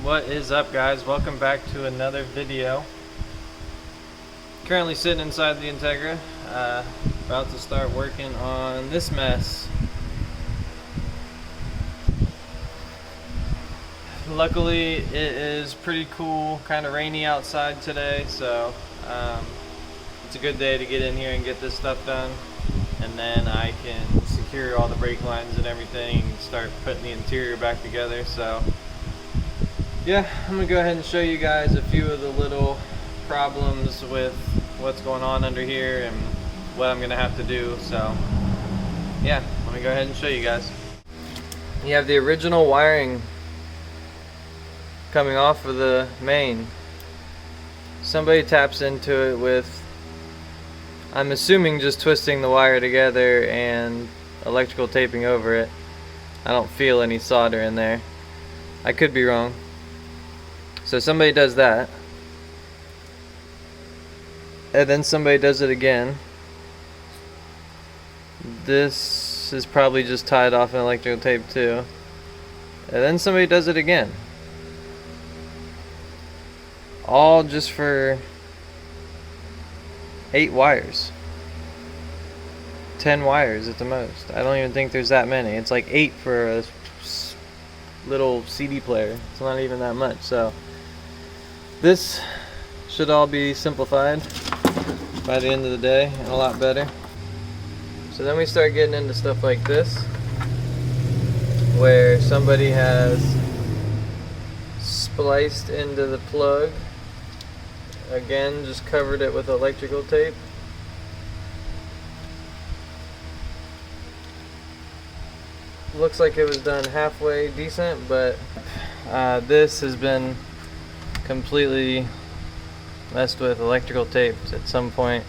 What is up, guys? Welcome back to another video. Currently sitting inside the Integra, about to start working on this mess. Luckily it is pretty cool, kind of rainy outside today, so it's a good day to get in here and get this stuff done, and then I can secure all the brake lines and everything and start putting the interior back together. So yeah, I'm gonna go ahead and show you guys a few of the little problems with what's going on under here and what I'm gonna have to do. So yeah, let me go ahead and show you guys. You have the original wiring coming off of the main. Somebody taps into it with, I'm assuming, just twisting the wire together and electrical taping over it. I don't feel any solder in there. I could be wrong. So somebody does that, and then somebody does it again. This is probably just tied off in electrical tape too, and then somebody does it again. All just for 8 wires. 10 wires at the most. I don't even think there's that many. It's like 8 for a little CD player. It's not even that much. So this should all be simplified by the end of the day and a lot better. So then we start getting into stuff like this, where somebody has spliced into the plug. Again, just covered it with electrical tape. Looks like it was done halfway decent, but this has been completely messed with electrical tape at some point,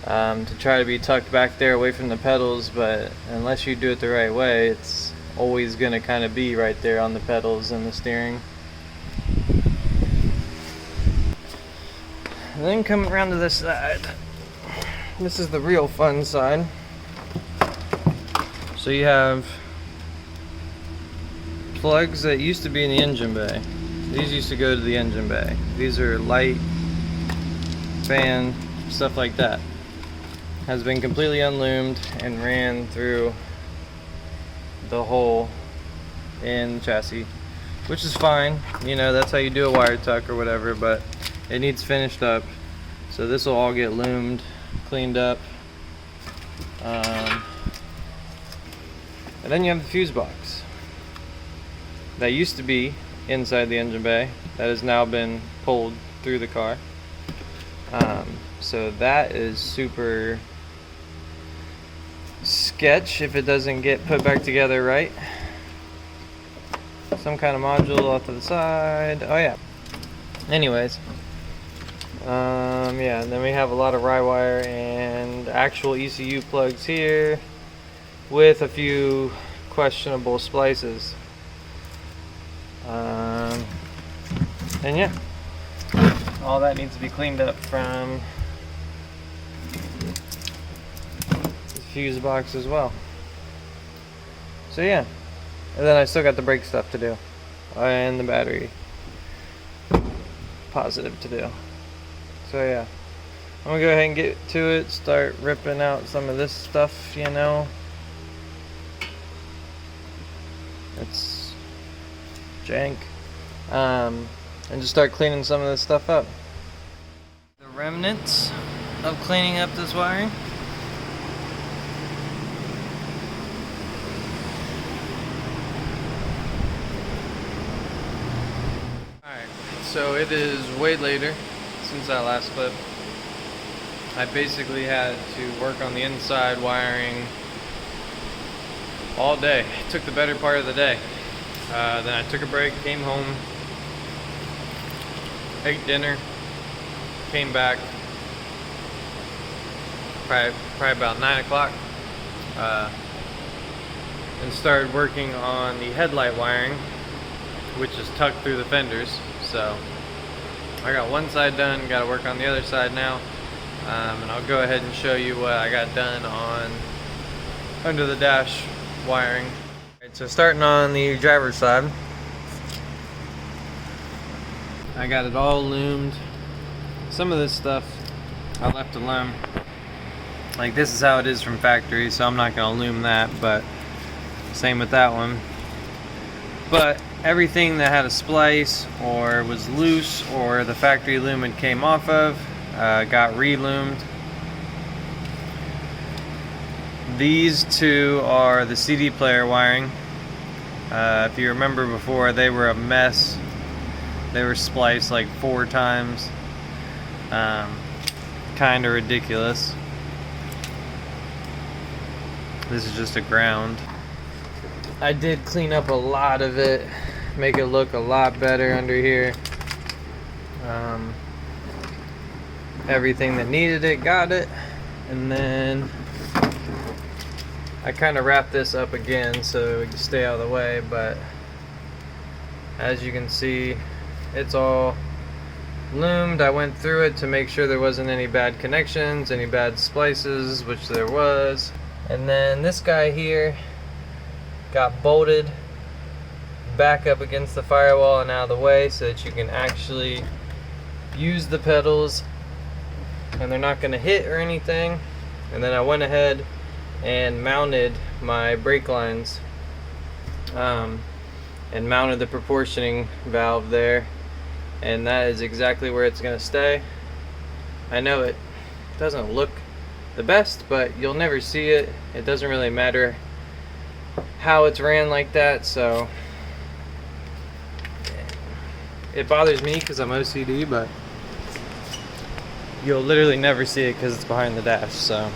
to try to be tucked back there away from the pedals, but unless you do it the right way, it's always going to kind of be right there on the pedals and the steering. And then coming around to this side, this is the real fun side. So you have plugs that used to be in the engine bay. These used to go to the engine bay. These are light, fan, stuff like that. Has been completely unloomed and ran through the hole in the chassis, which is fine. You know, that's how you do a wire tuck or whatever, but it needs finished up. So this will all get loomed, cleaned up. And then you have the fuse box that used to be inside the engine bay, that has now been pulled through the car. So that is super sketch if it doesn't get put back together right. Some kind of module off to the side. Oh yeah. Anyways, yeah, and then we have a lot of rye wire and actual ECU plugs here with a few questionable splices. And yeah, all that needs to be cleaned up from the fuse box as well. So yeah, and then I still got the brake stuff to do, and the battery positive to do. So yeah, I'm gonna go ahead and get to it, start ripping out some of this stuff, you know. It's jank. And just start cleaning some of this stuff up. The remnants of cleaning up this wiring. Alright, so it is way later since that last clip. I basically had to work on the inside wiring all day. It took the better part of the day. Then I took a break, came home, ate dinner, came back probably about 9 o'clock, and started working on the headlight wiring, which is tucked through the fenders. So I got one side done, got to work on the other side now, and I'll go ahead and show you what I got done on under the dash wiring. Alright, so starting on the driver's side, I got it all loomed. Some of this stuff I left alone. Like this is how it is from factory, so I'm not gonna loom that, but same with that one. But everything that had a splice or was loose or the factory loom it came off of got re-loomed. These two are the CD player wiring. If you remember before, they were a mess. They were spliced like 4 times. Kind of ridiculous. This is just a ground. I did clean up a lot of it, make it look a lot better under here. Everything that needed it, got it. And then I kind of wrapped this up again so it can stay out of the way, but as you can see, it's all loomed. I went through it to make sure there wasn't any bad connections, any bad splices, which there was. And then this guy here got bolted back up against the firewall and out of the way so that you can actually use the pedals and they're not going to hit or anything. And then I went ahead and mounted my brake lines and mounted the proportioning valve there, and that is exactly where it's going to stay. I know it doesn't look the best, but you'll never see it. It doesn't really matter how it's ran like that, so it bothers me because I'm OCD, but you'll literally never see it because it's behind the dash. So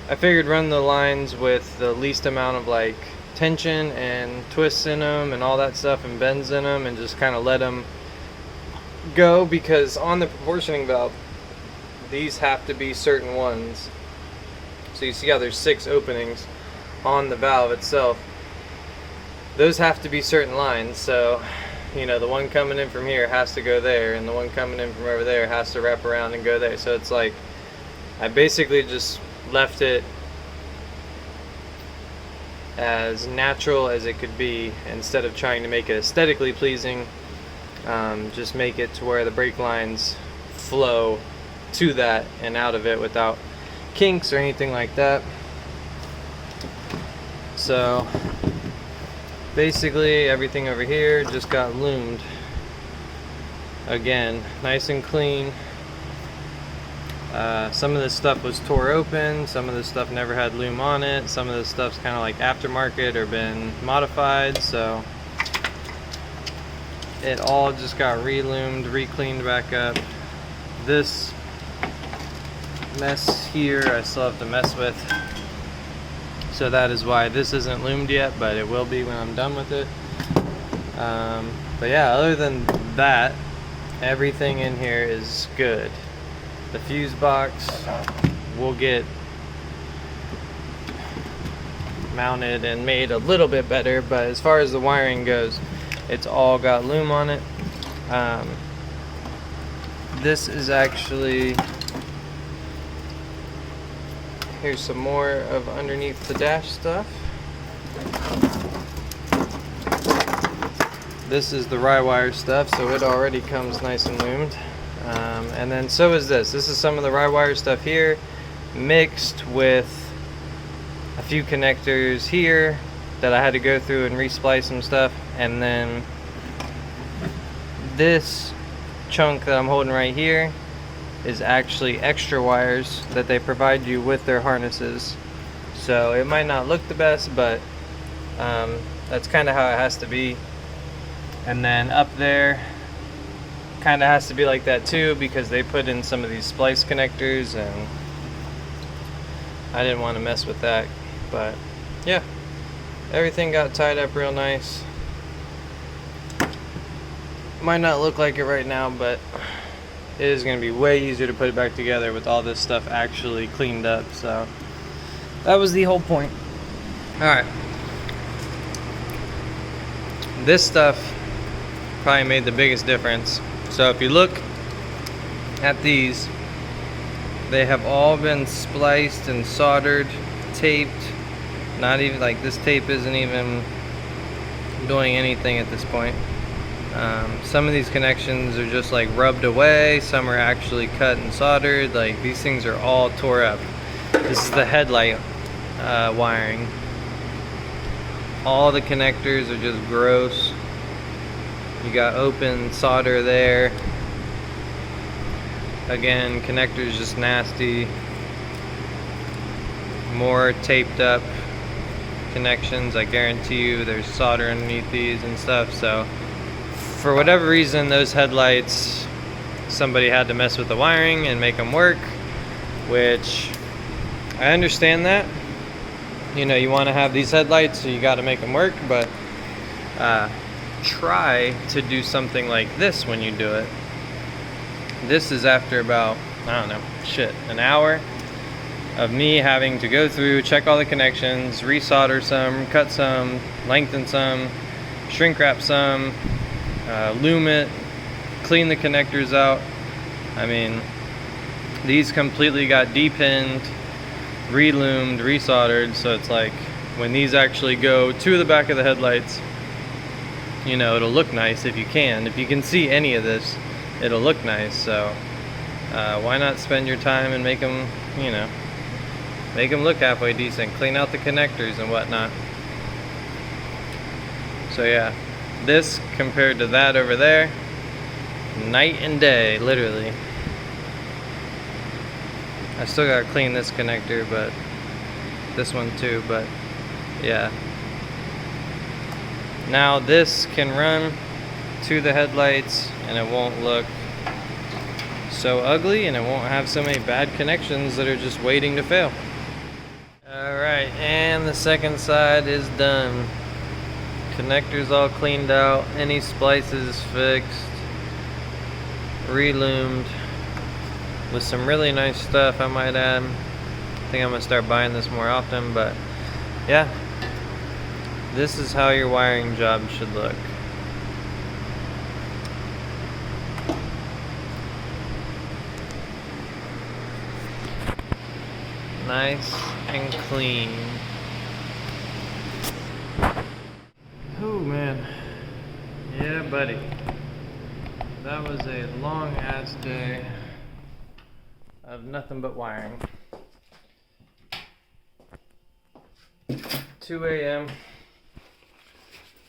I figured run the lines with the least amount of like tension and twists in them and all that stuff and bends in them, and just kind of let them go, because on the proportioning valve these have to be certain ones. So you see how there's 6 openings on the valve itself. Those have to be certain lines, so you know the one coming in from here has to go there, and the one coming in from over there has to wrap around and go there. So it's like I basically just left it as natural as it could be, instead of trying to make it aesthetically pleasing. Just make it to where the brake lines flow to that and out of it without kinks or anything like that. So basically everything over here just got loomed again, nice and clean. Some of this stuff was tore open, some of this stuff never had loom on it, some of this stuff's kind of like aftermarket or been modified, so it all just got re-loomed, re-cleaned back up. This mess here I still have to mess with, so that is why this isn't loomed yet, but it will be when I'm done with it. But yeah, other than that, everything in here is good. The fuse box will get mounted and made a little bit better, but as far as the wiring goes, it's all got loom on it. This is actually, here's some more of underneath the dash stuff. This is the Rye-wire stuff, so it already comes nice and loomed. And then so is this. This is some of the Rye-wire stuff here, mixed with a few connectors here that I had to go through and resplice some stuff. And then this chunk that I'm holding right here is actually extra wires that they provide you with their harnesses. So it might not look the best, but that's kind of how it has to be. And then up there kind of has to be like that too, because they put in some of these splice connectors and I didn't want to mess with that. But yeah, everything got tied up real nice. Might not look like it right now, but it is going to be way easier to put it back together with all this stuff actually cleaned up. So that was the whole point. Alright, this stuff probably made the biggest difference. So if you look at these, they have all been spliced and soldered, taped. Not even like this tape isn't even doing anything at this point. Some of these connections are just like rubbed away, some are actually cut and soldered. Like, these things are all tore up. This is the headlight wiring. All the connectors are just gross. You got open solder there. Again, connectors just nasty. More taped up connections. I guarantee you there's solder underneath these and stuff. So for whatever reason, those headlights, somebody had to mess with the wiring and make them work, which I understand that. You know, you want to have these headlights, so you got to make them work, but try to do something like this when you do it. This is after about, I don't know, an hour of me having to go through, check all the connections, resolder some, cut some, lengthen some, shrink wrap some, loom it, clean the connectors out. I mean, these completely got depinned, reloomed, resoldered, so it's like when these actually go to the back of the headlights, you know, it'll look nice if you can. If you can see any of this, it'll look nice. So why not spend your time and make them, you know, make them look halfway decent, clean out the connectors and whatnot. So yeah, this compared to that over there, night and day, literally. I still gotta clean this connector, but this one too, but yeah. Now this can run to the headlights and it won't look so ugly, and it won't have so many bad connections that are just waiting to fail. Alright, and the second side is done. Connectors all cleaned out, any splices fixed, reloomed with some really nice stuff, I might add. I think I'm gonna start buying this more often, but yeah, this is how your wiring job should look. Nice and clean. Oh man, yeah buddy, that was a long ass day of nothing but wiring. 2 a.m.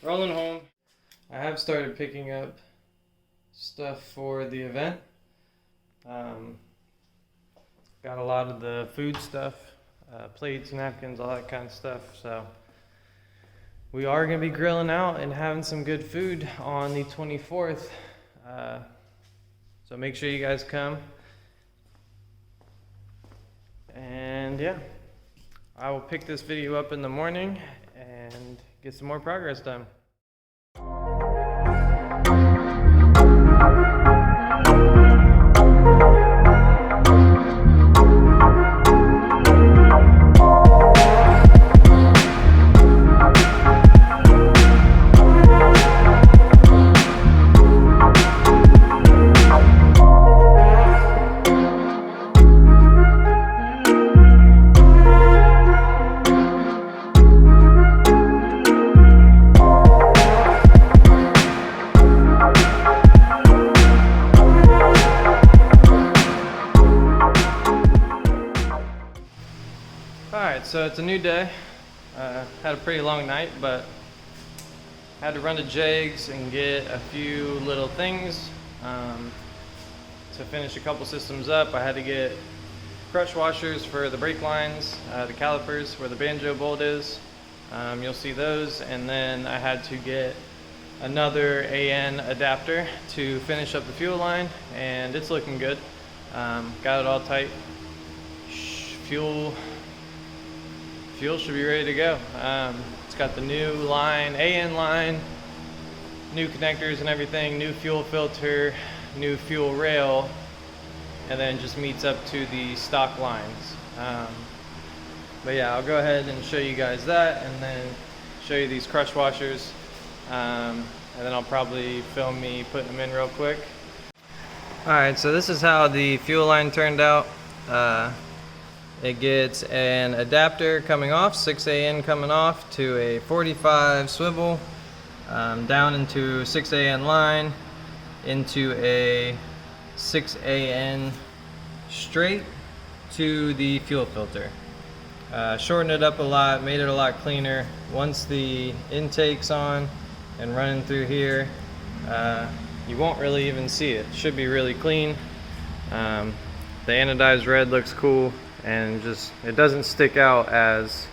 rolling home. I have started picking up stuff for the event. Got a lot of the food stuff, plates, napkins, all that kind of stuff. So we are going to be grilling out and having some good food on the 24th. So make sure you guys come. And yeah, I will pick this video up in the morning and get some more progress done. Alright, so it's a new day. Had a pretty long night, but had to run to Jags and get a few little things to finish a couple systems up. I had to get crush washers for the brake lines, the calipers where the banjo bolt is. You'll see those, and then I had to get another AN adapter to finish up the fuel line, and it's looking good. Got it all tight. Fuel should be ready to go. It's got the new line, AN line, new connectors and everything, new fuel filter, new fuel rail, and then just meets up to the stock lines. But yeah, I'll go ahead and show you guys that, and then show you these crush washers, and then I'll probably film me putting them in real quick. Alright, so this is how the fuel line turned out. It gets an adapter coming off, 6 AN coming off to a 45 swivel, down into 6AN line, into a 6AN straight to the fuel filter. Shortened it up a lot, made it a lot cleaner. Once the intake's on and running through here, you won't really even see it. It should be really clean. The anodized red looks cool, and just it doesn't stick out as,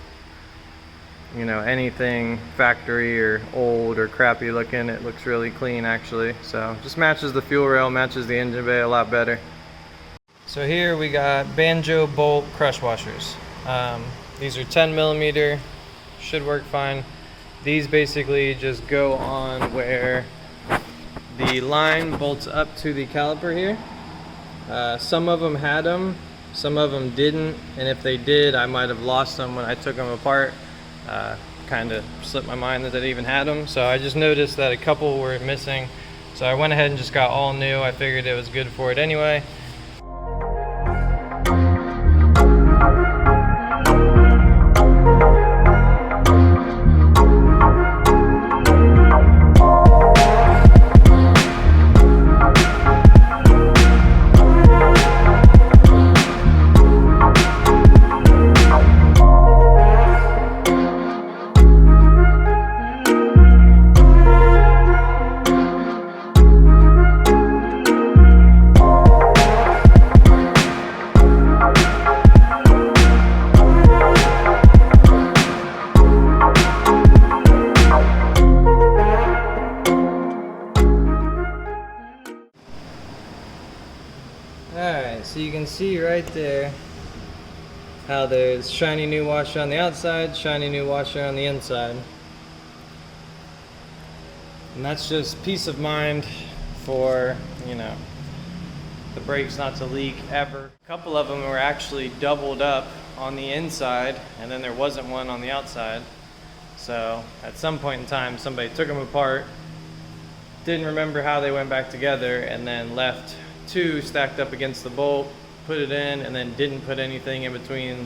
you know, anything factory or old or crappy looking. It looks really clean actually. So just matches the fuel rail, matches the engine bay a lot better. So here we got banjo bolt crush washers. These are 10mm, should work fine. These basically just go on where the line bolts up to the caliper here. Some of them had them, some of them didn't, and if they did, I might have lost them when I took them apart. Kind of slipped my mind that I even had them, so I just noticed that a couple were missing. So I went ahead and just got all new. I figured it was good for it anyway. Alright, so you can see right there how there's shiny new washer on the outside, shiny new washer on the inside. And that's just peace of mind for, you know, the brakes not to leak ever. A couple of them were actually doubled up on the inside, and then there wasn't one on the outside. So at some point in time, somebody took them apart, didn't remember how they went back together, and then left two stacked up against the bolt, put it in, and then didn't put anything in between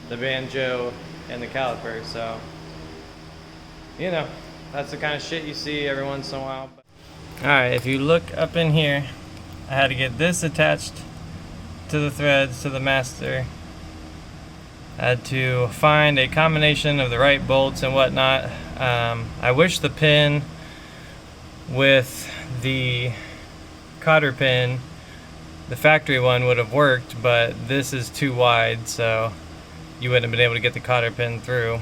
the banjo and the caliper. So, you know, that's the kind of shit you see every once in a while. Alright, if you look up in here, I had to get this attached to the threads to the master. I had to find a combination of the right bolts and whatnot. I wish the pin with the cotter pin, the factory one, would have worked, but this is too wide, so you wouldn't have been able to get the cotter pin through.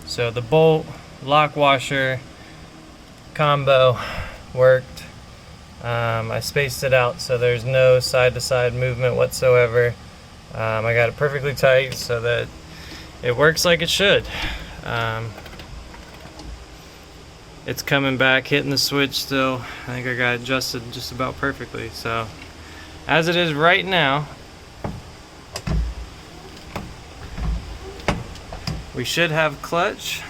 So the bolt lock washer combo worked. I spaced it out so there's no side-to-side movement whatsoever. I got it perfectly tight so that it works like it should. It's coming back, hitting the switch still. I think I got it adjusted just about perfectly. So as it is right now, we should have clutch,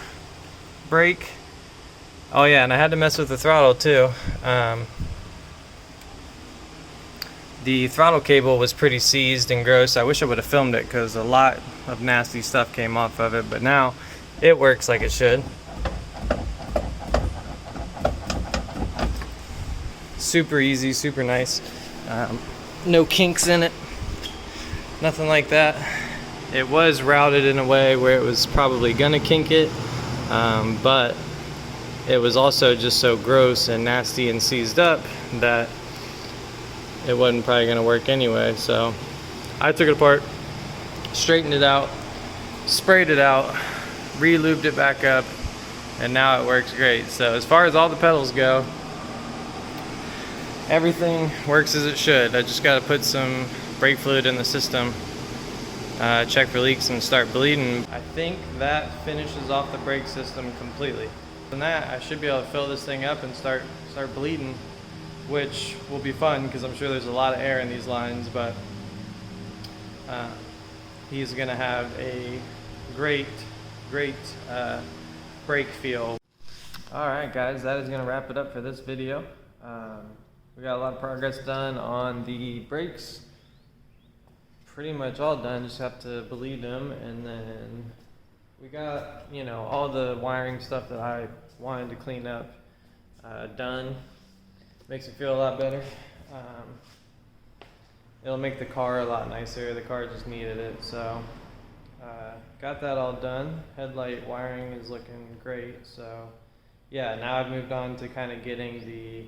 brake. Oh yeah, and I had to mess with the throttle too. The throttle cable was pretty seized and gross. I wish I would have filmed it because a lot of nasty stuff came off of it, but now it works like it should. Super easy, super nice. No kinks in it, nothing like that. It was routed in a way where it was probably gonna kink it, but it was also just so gross and nasty and seized up that it wasn't probably gonna work anyway. So I took it apart, straightened it out, sprayed it out, re-lubed it back up, and now it works great. So as far as all the pedals go, everything works as it should. I just got to put some brake fluid in the system, check for leaks, and start bleeding. I think that finishes off the brake system completely. From that, I should be able to fill this thing up and start bleeding, which will be fun because I'm sure there's a lot of air in these lines, but he's going to have a great brake feel. Alright guys, that is going to wrap it up for this video. We got a lot of progress done on the brakes. Pretty much all done, just have to bleed them, and then we got, you know, all the wiring stuff that I wanted to clean up done. Makes it feel a lot better. It'll make the car a lot nicer. The car just needed it, so got that all done. Headlight wiring is looking great, so yeah, now I've moved on to kind of getting the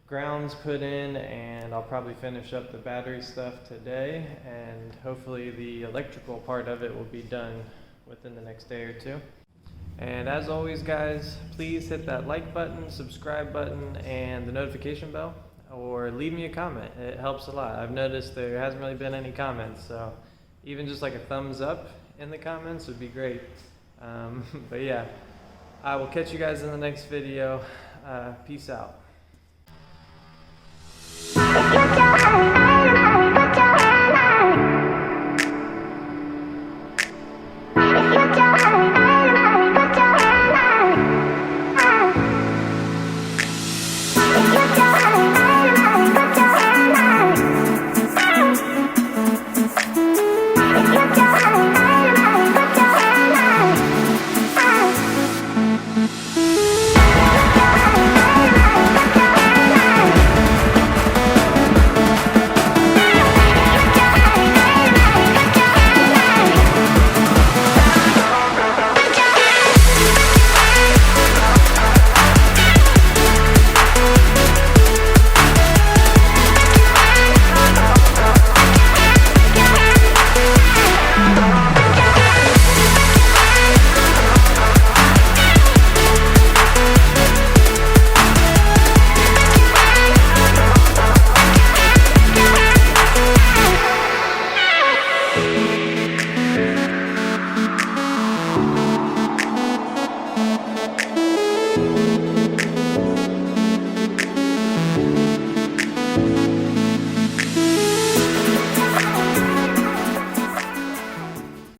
grounds put in, and I'll probably finish up the battery stuff today, and hopefully the electrical part of it will be done within the next day or two. And as always, guys, please hit that like button, subscribe button, and the notification bell, or leave me a comment. It helps a lot. I've noticed there hasn't really been any comments, so even just like a thumbs up in the comments would be great. But yeah, I will catch you guys in the next video. Peace out.